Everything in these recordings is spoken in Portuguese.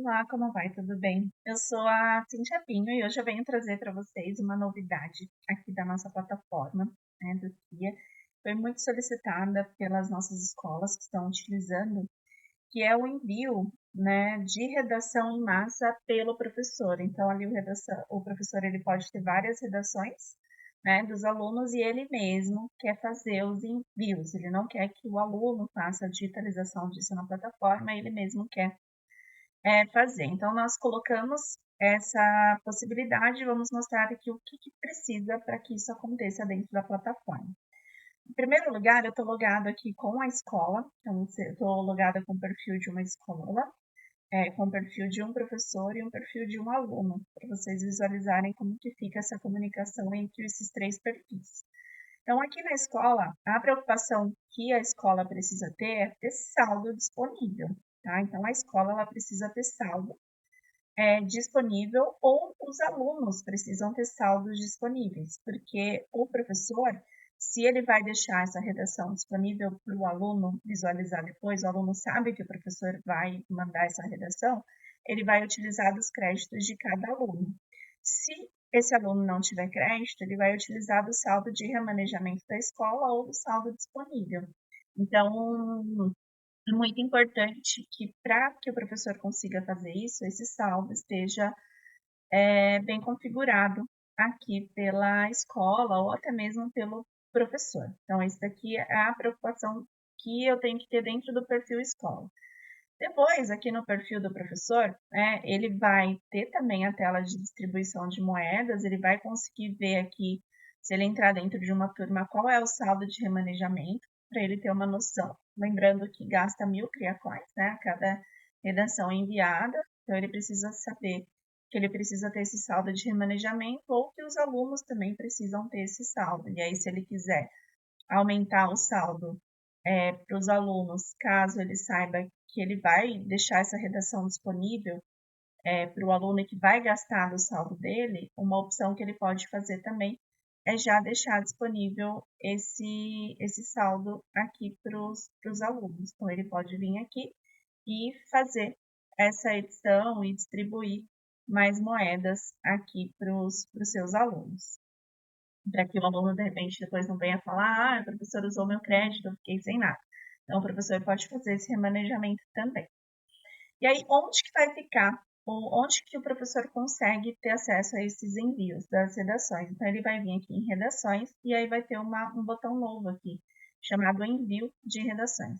Olá, como vai? Tudo bem? Eu sou a Cintia Pinho e hoje eu venho trazer para vocês uma novidade aqui da nossa plataforma, né, do CIA. Foi muito solicitada pelas nossas escolas que estão utilizando, que é o envio, né, de redação em massa pelo professor. Então, ali o professor ele pode ter várias redações, né, dos alunos e ele mesmo quer fazer os envios. Ele não quer que o aluno faça a digitalização disso na plataforma, ele mesmo quer fazer. Então, nós colocamos essa possibilidade, vamos mostrar aqui o que precisa para que isso aconteça dentro da plataforma. Em primeiro lugar, eu estou logado aqui com a escola, então eu estou logada com o perfil de uma escola, com o perfil de um professor e um perfil de um aluno, para vocês visualizarem como que fica essa comunicação entre esses três perfis. Então, aqui na escola, a preocupação que a escola precisa ter é ter saldo disponível, tá? Então, a escola ela precisa ter saldo disponível ou os alunos precisam ter saldos disponíveis, porque o professor, se ele vai deixar essa redação disponível para o aluno visualizar depois, o aluno sabe que o professor vai mandar essa redação, ele vai utilizar dos créditos de cada aluno. Se esse aluno não tiver crédito, ele vai utilizar do saldo de remanejamento da escola ou do saldo disponível. Então, é muito importante que, para que o professor consiga fazer isso, esse saldo esteja bem configurado aqui pela escola ou até mesmo pelo professor. Então, isso daqui é a preocupação que eu tenho que ter dentro do perfil escola. Depois, aqui no perfil do professor, ele vai ter também a tela de distribuição de moedas, ele vai conseguir ver aqui, se ele entrar dentro de uma turma, qual é o saldo de remanejamento, para ele ter uma noção. Lembrando que gasta 1.000 criacoins, né, a cada redação enviada, então ele precisa saber que ele precisa ter esse saldo de remanejamento ou que os alunos também precisam ter esse saldo. E aí, se ele quiser aumentar o saldo para os alunos, caso ele saiba que ele vai deixar essa redação disponível para o aluno que vai gastar do saldo dele, uma opção que ele pode fazer também é já deixar disponível esse saldo aqui para os alunos. Então, ele pode vir aqui e fazer essa edição e distribuir mais moedas aqui para os seus alunos, para que o aluno, de repente, depois não venha falar, o professor usou meu crédito, eu fiquei sem nada. Então, o professor pode fazer esse remanejamento também. E aí, onde que vai ficar, ou onde que o professor consegue ter acesso a esses envios das redações? Então, ele vai vir aqui em redações, e aí vai ter um botão novo aqui, chamado envio de redações.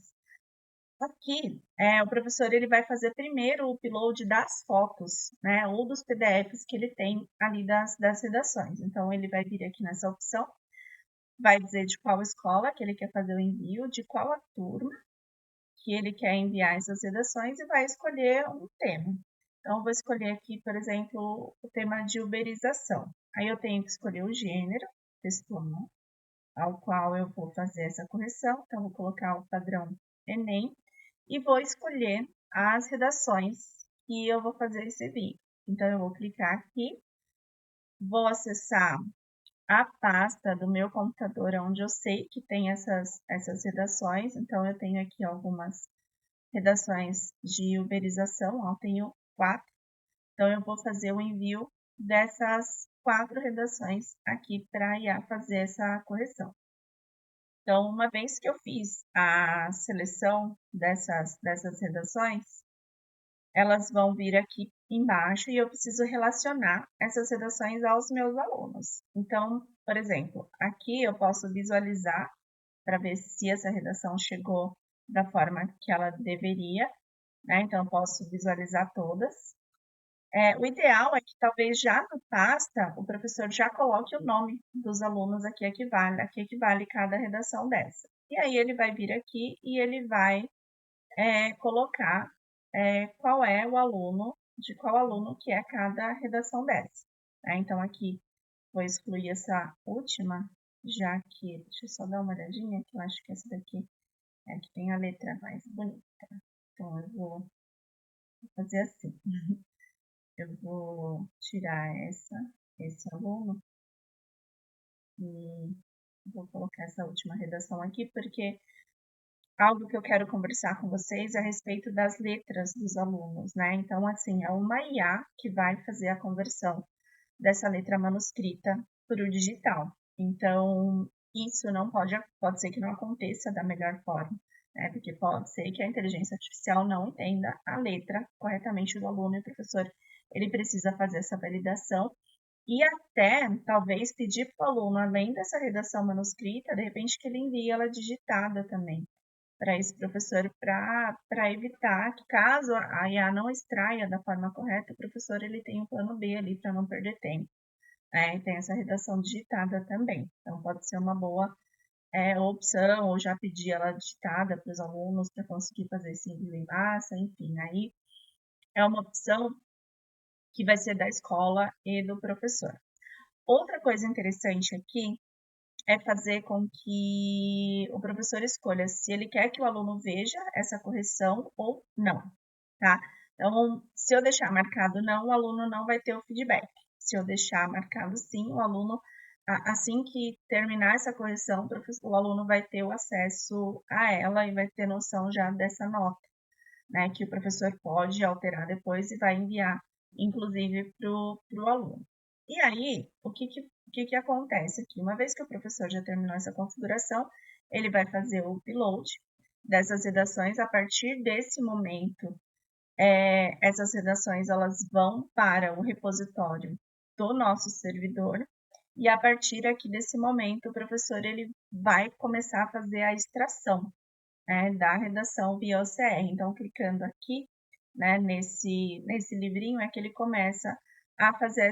Aqui, o professor ele vai fazer primeiro o upload das fotos, né, ou dos PDFs que ele tem ali das redações. Então, ele vai vir aqui nessa opção, vai dizer de qual escola que ele quer fazer o envio, de qual a turma que ele quer enviar essas redações e vai escolher um tema. Então, eu vou escolher aqui, por exemplo, o tema de uberização. Aí eu tenho que escolher o gênero textual, ao qual eu vou fazer essa correção. Então, vou colocar o padrão Enem e vou escolher as redações que eu vou fazer esse vídeo. Então, eu vou clicar aqui, vou acessar a pasta do meu computador, onde eu sei que tem essas redações. Então, eu tenho aqui algumas redações de uberização, eu tenho 4. Então, eu vou fazer o envio dessas 4 redações aqui para a IA fazer essa correção. Então, uma vez que eu fiz a seleção dessas redações, elas vão vir aqui embaixo e eu preciso relacionar essas redações aos meus alunos. Então, por exemplo, aqui eu posso visualizar para ver se essa redação chegou da forma que ela deveria, né? Então, eu posso visualizar todas. O ideal é que talvez já no pasta o professor já coloque o nome dos alunos aqui equivale cada redação dessa. E aí ele vai vir aqui e ele vai colocar qual é o aluno, de qual aluno que é cada redação dessa. Né? Então, aqui vou excluir essa última, já que, deixa eu só dar uma olhadinha, que eu acho que essa daqui é que tem a letra mais bonita. Então, eu vou fazer assim. Eu vou tirar esse aluno e vou colocar essa última redação aqui, porque algo que eu quero conversar com vocês é a respeito das letras dos alunos, né? Então, assim, é uma IA que vai fazer a conversão dessa letra manuscrita para o digital. Então, isso não pode ser que não aconteça da melhor forma, né? Porque pode ser que a inteligência artificial não entenda a letra corretamente do aluno e o professor ele precisa fazer essa validação e até talvez pedir para o aluno, além dessa redação manuscrita, de repente que ele envie ela digitada também para esse professor, para evitar que caso a IA não extraia da forma correta, o professor ele tem um plano B ali para não perder tempo. E tem essa redação digitada também. Então, pode ser uma boa opção, ou já pedir ela digitada para os alunos para conseguir fazer esse envio em massa, enfim. Aí é uma opção que vai ser da escola e do professor. Outra coisa interessante aqui é fazer com que o professor escolha se ele quer que o aluno veja essa correção ou não, tá? Então, se eu deixar marcado não, o aluno não vai ter o feedback. Se eu deixar marcado sim, o aluno, assim que terminar essa correção, o aluno vai ter o acesso a ela e vai ter noção já dessa nota, né? Que o professor pode alterar depois e vai enviar, inclusive, para o aluno. E aí, o que acontece aqui? Uma vez que o professor já terminou essa configuração, ele vai fazer o upload dessas redações. A partir desse momento, essas redações elas vão para o repositório do nosso servidor. E a partir aqui desse momento, o professor ele vai começar a fazer a extração, né, da redação via OCR. Então, clicando aqui, né, nesse livrinho, é que ele começa a fazer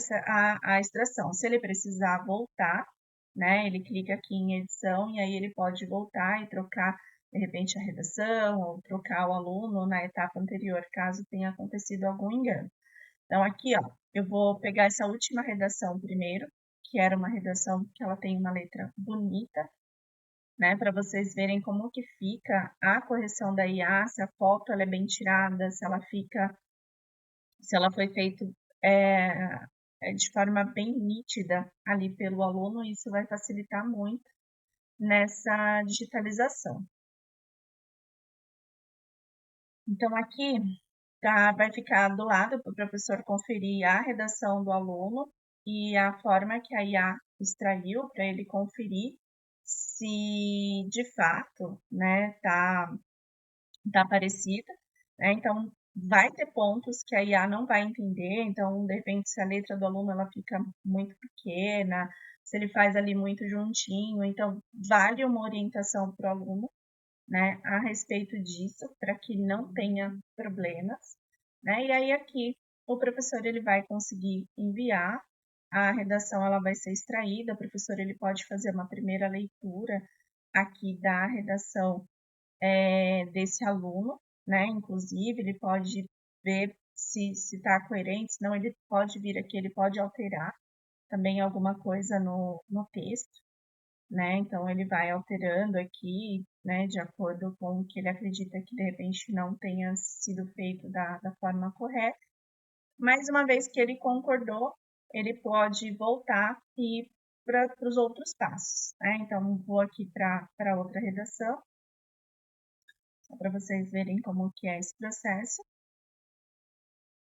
a extração. Se ele precisar voltar, né, ele clica aqui em edição e aí ele pode voltar e trocar, de repente, a redação ou trocar o aluno na etapa anterior, caso tenha acontecido algum engano. Então, aqui, ó, eu vou pegar essa última redação primeiro, que era uma redação que ela tem uma letra bonita, né, para vocês verem como que fica a correção da IA, se a foto ela é bem tirada, se ela foi feita de forma bem nítida ali pelo aluno, isso vai facilitar muito nessa digitalização. Então, aqui vai ficar do lado para o professor conferir a redação do aluno e a forma que a IA extraiu para ele conferir se de fato, né, tá parecida, né? Então, vai ter pontos que a IA não vai entender, então, de repente, se a letra do aluno ela fica muito pequena, se ele faz ali muito juntinho, então, vale uma orientação para o aluno, né, a respeito disso, para que não tenha problemas, né? E aí, aqui, o professor ele vai conseguir enviar, a redação ela vai ser extraída, o professor ele pode fazer uma primeira leitura aqui da redação desse aluno, né? Inclusive, ele pode ver se está coerente, senão ele pode vir aqui, ele pode alterar também alguma coisa no texto, né? Então, ele vai alterando aqui, né, de acordo com o que ele acredita que de repente não tenha sido feito da forma correta. Mas uma vez que ele concordou, ele pode voltar e ir para os outros passos, né? Então, vou aqui para outra redação, para vocês verem como que é esse processo.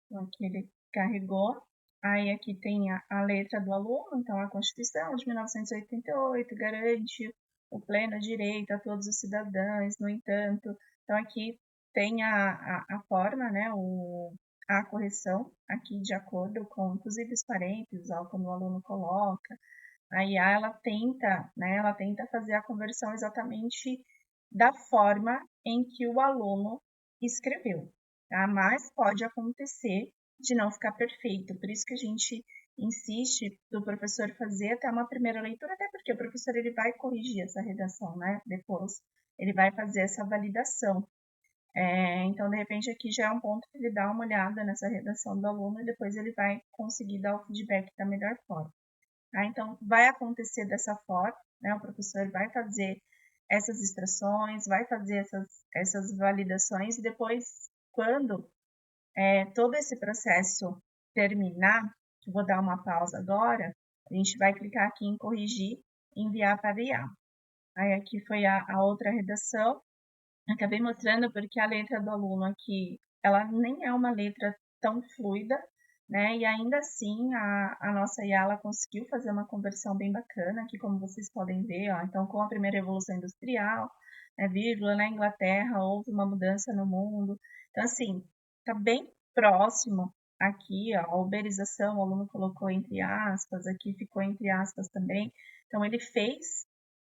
Então, aqui ele carregou. Aí aqui tem a letra do aluno, então a Constituição de 1988 garante o pleno direito a todos os cidadãos, no entanto. Então aqui tem a forma, né, a correção aqui de acordo com, inclusive os parênteses, como o aluno coloca. A IA, ela tenta fazer a conversão exatamente da forma em que o aluno escreveu, tá? Mas pode acontecer de não ficar perfeito, por isso que a gente insiste do professor fazer até uma primeira leitura, até porque o professor ele vai corrigir essa redação, né? Depois ele vai fazer essa validação. Então, de repente, aqui já é um ponto que ele dá uma olhada nessa redação do aluno e depois ele vai conseguir dar o feedback da melhor forma. Tá? Então, vai acontecer dessa forma, né? O professor vai fazer essas extrações, vai fazer essas validações e depois, quando todo esse processo terminar, eu vou dar uma pausa agora, a gente vai clicar aqui em corrigir e enviar para a IA. Aí aqui foi a outra redação, Acabei mostrando porque a letra do aluno aqui, ela nem é uma letra tão fluida, né? E ainda assim, a nossa IA, ela conseguiu fazer uma conversão bem bacana aqui, como vocês podem ver, ó. Então, com a primeira revolução industrial, né, vírgula, na Inglaterra, houve uma mudança no mundo. Então, assim, tá bem próximo aqui, ó, a uberização, o aluno colocou entre aspas, aqui ficou entre aspas também. Então, ele fez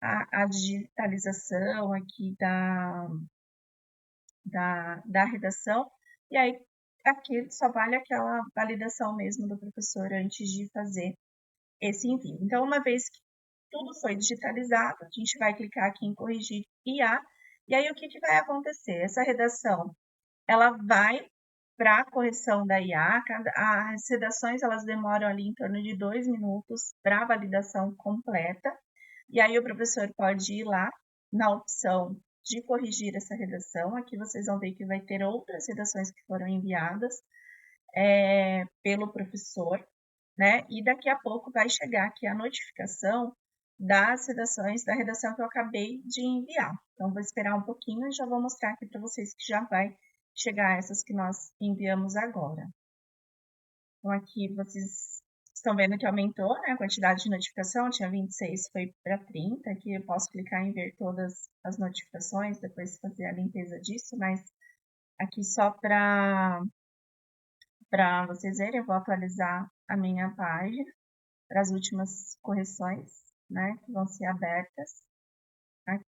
a digitalização aqui da redação, e aí aqui só vale aquela validação mesmo do professor antes de fazer esse envio. Então, uma vez que tudo foi digitalizado, a gente vai clicar aqui em corrigir IA, e aí o que vai acontecer? Essa redação, ela vai para a correção da IA, as redações elas demoram ali em torno de 2 minutos para a validação completa, e aí o professor pode ir lá na opção de corrigir essa redação. Aqui vocês vão ver que vai ter outras redações que foram enviadas pelo professor, né? E daqui a pouco vai chegar aqui a notificação das redações, da redação que eu acabei de enviar. Então, vou esperar um pouquinho e já vou mostrar aqui para vocês que já vai chegar essas que nós enviamos agora. Então, aqui vocês estão vendo que aumentou, né, a quantidade de notificação, tinha 26, foi para 30. Aqui eu posso clicar em ver todas as notificações, depois fazer a limpeza disso, mas aqui só para vocês verem, eu vou atualizar a minha página para as últimas correções, né, que vão ser abertas. Aqui.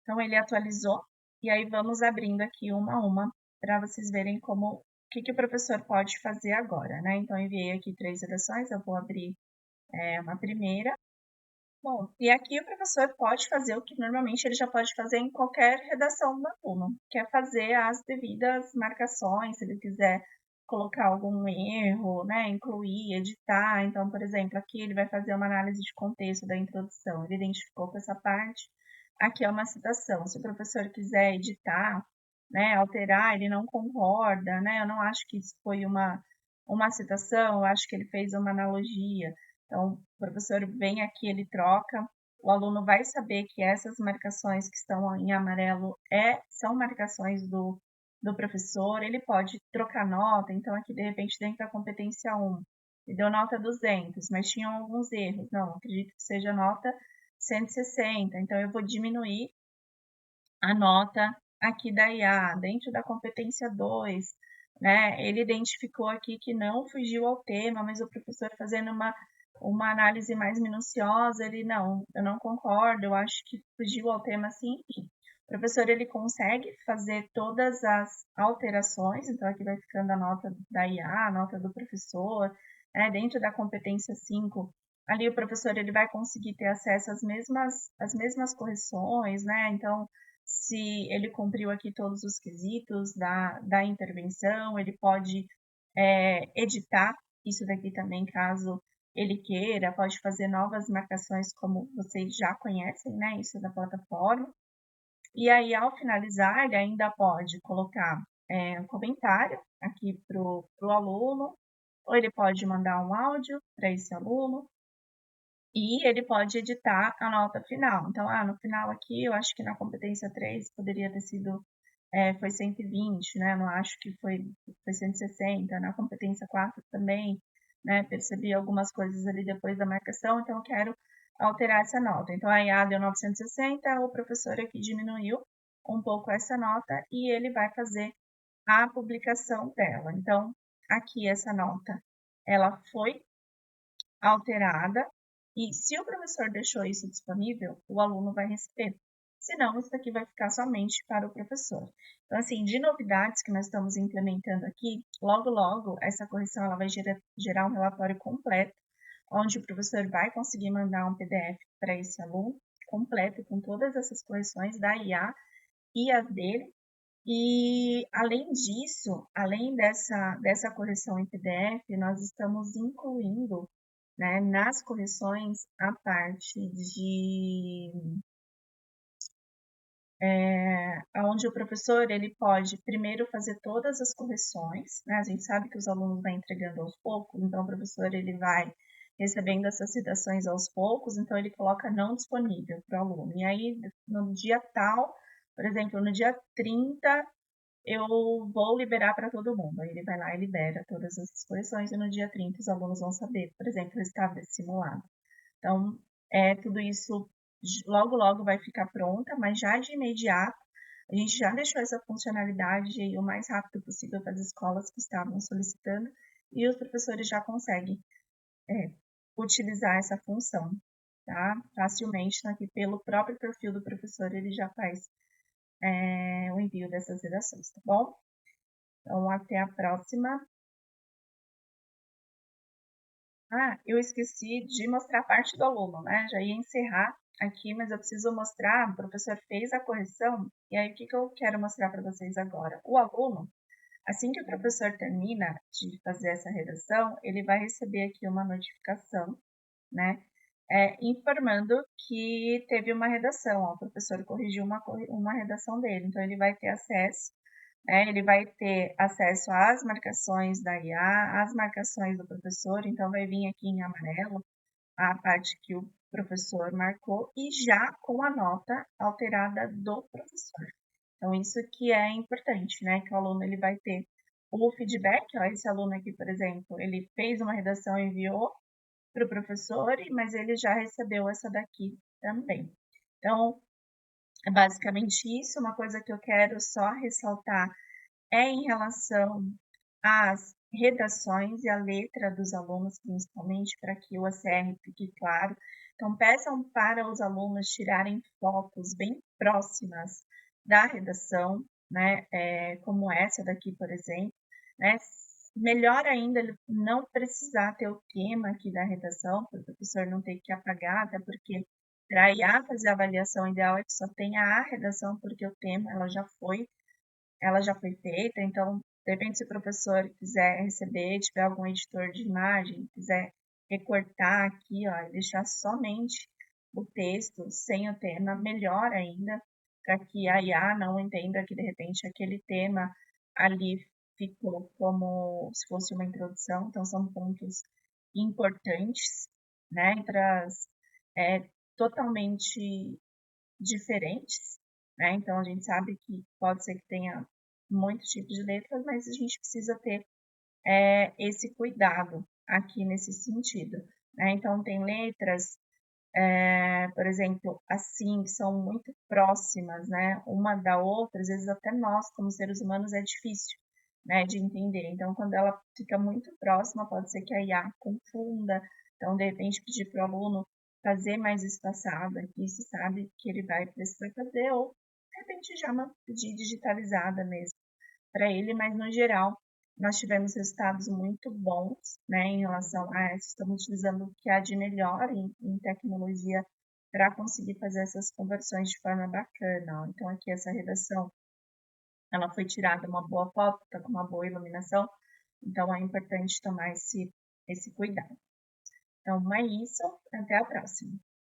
Então, ele atualizou, e aí vamos abrindo aqui uma a uma, para vocês verem como o que o professor pode fazer agora, né? Então, eu enviei aqui 3 redações, eu vou abrir uma primeira. Bom, e aqui o professor pode fazer o que normalmente ele já pode fazer em qualquer redação do aluno, que é fazer as devidas marcações, se ele quiser colocar algum erro, né, incluir, editar. Então, por exemplo, aqui ele vai fazer uma análise de contexto da introdução, ele identificou que essa parte aqui é uma citação. Se o professor quiser editar, né, alterar, ele não concorda, né, eu não acho que isso foi uma citação, eu acho que ele fez uma analogia. Então, o professor vem aqui, ele troca, o aluno vai saber que essas marcações que estão em amarelo são marcações do professor, ele pode trocar nota, então aqui de repente dentro da competência 1, ele deu nota 200, mas tinham alguns erros, não, acredito que seja nota 160, então eu vou diminuir a nota aqui da IA, dentro da competência 2, né? Ele identificou aqui que não fugiu ao tema, mas o professor fazendo uma análise mais minuciosa, ele não, eu não concordo, eu acho que fugiu ao tema sim. O professor ele consegue fazer todas as alterações, então aqui vai ficando a nota da IA, a nota do professor, né? Dentro da competência 5, ali o professor ele vai conseguir ter acesso às mesmas correções, né? Então, se ele cumpriu aqui todos os quesitos da intervenção, ele pode editar isso daqui também, caso ele queira, pode fazer novas marcações, como vocês já conhecem, né? Isso da plataforma. E aí, ao finalizar, ele ainda pode colocar um comentário aqui para o aluno, ou ele pode mandar um áudio para esse aluno, e ele pode editar a nota final. Então, no final aqui, eu acho que na competência 3 poderia ter sido, foi 120, né? Não acho que foi 160. Na competência 4 também, né? Percebi algumas coisas ali depois da marcação, então eu quero alterar essa nota. Então, a IA deu 960, o professor aqui diminuiu um pouco essa nota e ele vai fazer a publicação dela. Então, aqui essa nota, ela foi alterada, e se o professor deixou isso disponível, o aluno vai receber. Senão, isso daqui vai ficar somente para o professor. Então, assim, de novidades que nós estamos implementando aqui, logo, logo, essa correção ela vai gerar um relatório completo, onde o professor vai conseguir mandar um PDF para esse aluno, completo, com todas essas correções da IA e as dele. E, além disso, além dessa correção em PDF, nós estamos incluindo, né, nas correções a parte de onde o professor ele pode primeiro fazer todas as correções, né? A gente sabe que os alunos vão entregando aos poucos, então o professor ele vai recebendo essas citações aos poucos, então ele coloca não disponível para o aluno. E aí, no dia tal, Por exemplo, no dia 30 eu vou liberar para todo mundo. Aí ele vai lá e libera todas essas correções e no dia 30 os alunos vão saber, por exemplo, o resultado desse simulado. Então, tudo isso logo, logo vai ficar pronta, mas já de imediato, a gente já deixou essa funcionalidade aí o mais rápido possível para as escolas que estavam solicitando e os professores já conseguem utilizar essa função, tá? Facilmente, aqui pelo próprio perfil do professor, ele já faz o envio dessas redações, tá bom? Então, até a próxima. Ah, eu esqueci de mostrar a parte do aluno, né? Já ia encerrar aqui, mas eu preciso mostrar, o professor fez a correção, e aí o que eu quero mostrar para vocês agora? O aluno, assim que o professor termina de fazer essa redação, ele vai receber aqui uma notificação, né? Informando que teve uma redação, ó, o professor corrigiu uma redação dele, então ele vai ter acesso, ele vai ter acesso às marcações da IA, às marcações do professor, então vai vir aqui em amarelo a parte que o professor marcou e já com a nota alterada do professor. Então isso que é importante, né, que o aluno ele vai ter o feedback, ó, esse aluno aqui, por exemplo, ele fez uma redação e enviou para o professor, mas ele já recebeu essa daqui também. Então, é basicamente isso. Uma coisa que eu quero só ressaltar é em relação às redações e a letra dos alunos, principalmente, para que o ACR fique claro. Então, peçam para os alunos tirarem fotos bem próximas da redação, né? Como essa daqui, por exemplo, né? Melhor ainda, ele não precisar ter o tema aqui da redação, para o professor não ter que apagar, até porque para a IA fazer a avaliação ideal é que só tenha a redação, porque o tema ela já foi feita, então, depende se o professor quiser receber, tiver algum editor de imagem, quiser recortar aqui, ó, e deixar somente o texto sem o tema, melhor ainda, para que a IA não entenda que, de repente, aquele tema ali ficou como se fosse uma introdução, então são pontos importantes, né, totalmente diferentes, né? Então a gente sabe que pode ser que tenha muitos tipos de letras, mas a gente precisa ter esse cuidado aqui nesse sentido, né? Então tem letras, por exemplo, assim, que são muito próximas, né? Uma da outra, às vezes até nós, como seres humanos, é difícil, né, de entender. Então, quando ela fica muito próxima, pode ser que a IA confunda. Então, de repente, pedir para o aluno fazer mais espaçado aqui, se sabe que ele vai precisar fazer, ou de repente já pedir digitalizada mesmo para ele, mas no geral nós tivemos resultados muito bons, né, em relação a estamos utilizando o que há de melhor em tecnologia para conseguir fazer essas conversões de forma bacana. Ó. Então aqui essa redação, ela foi tirada uma boa foto, está com uma boa iluminação, então é importante tomar esse cuidado. Então é isso, até a próxima.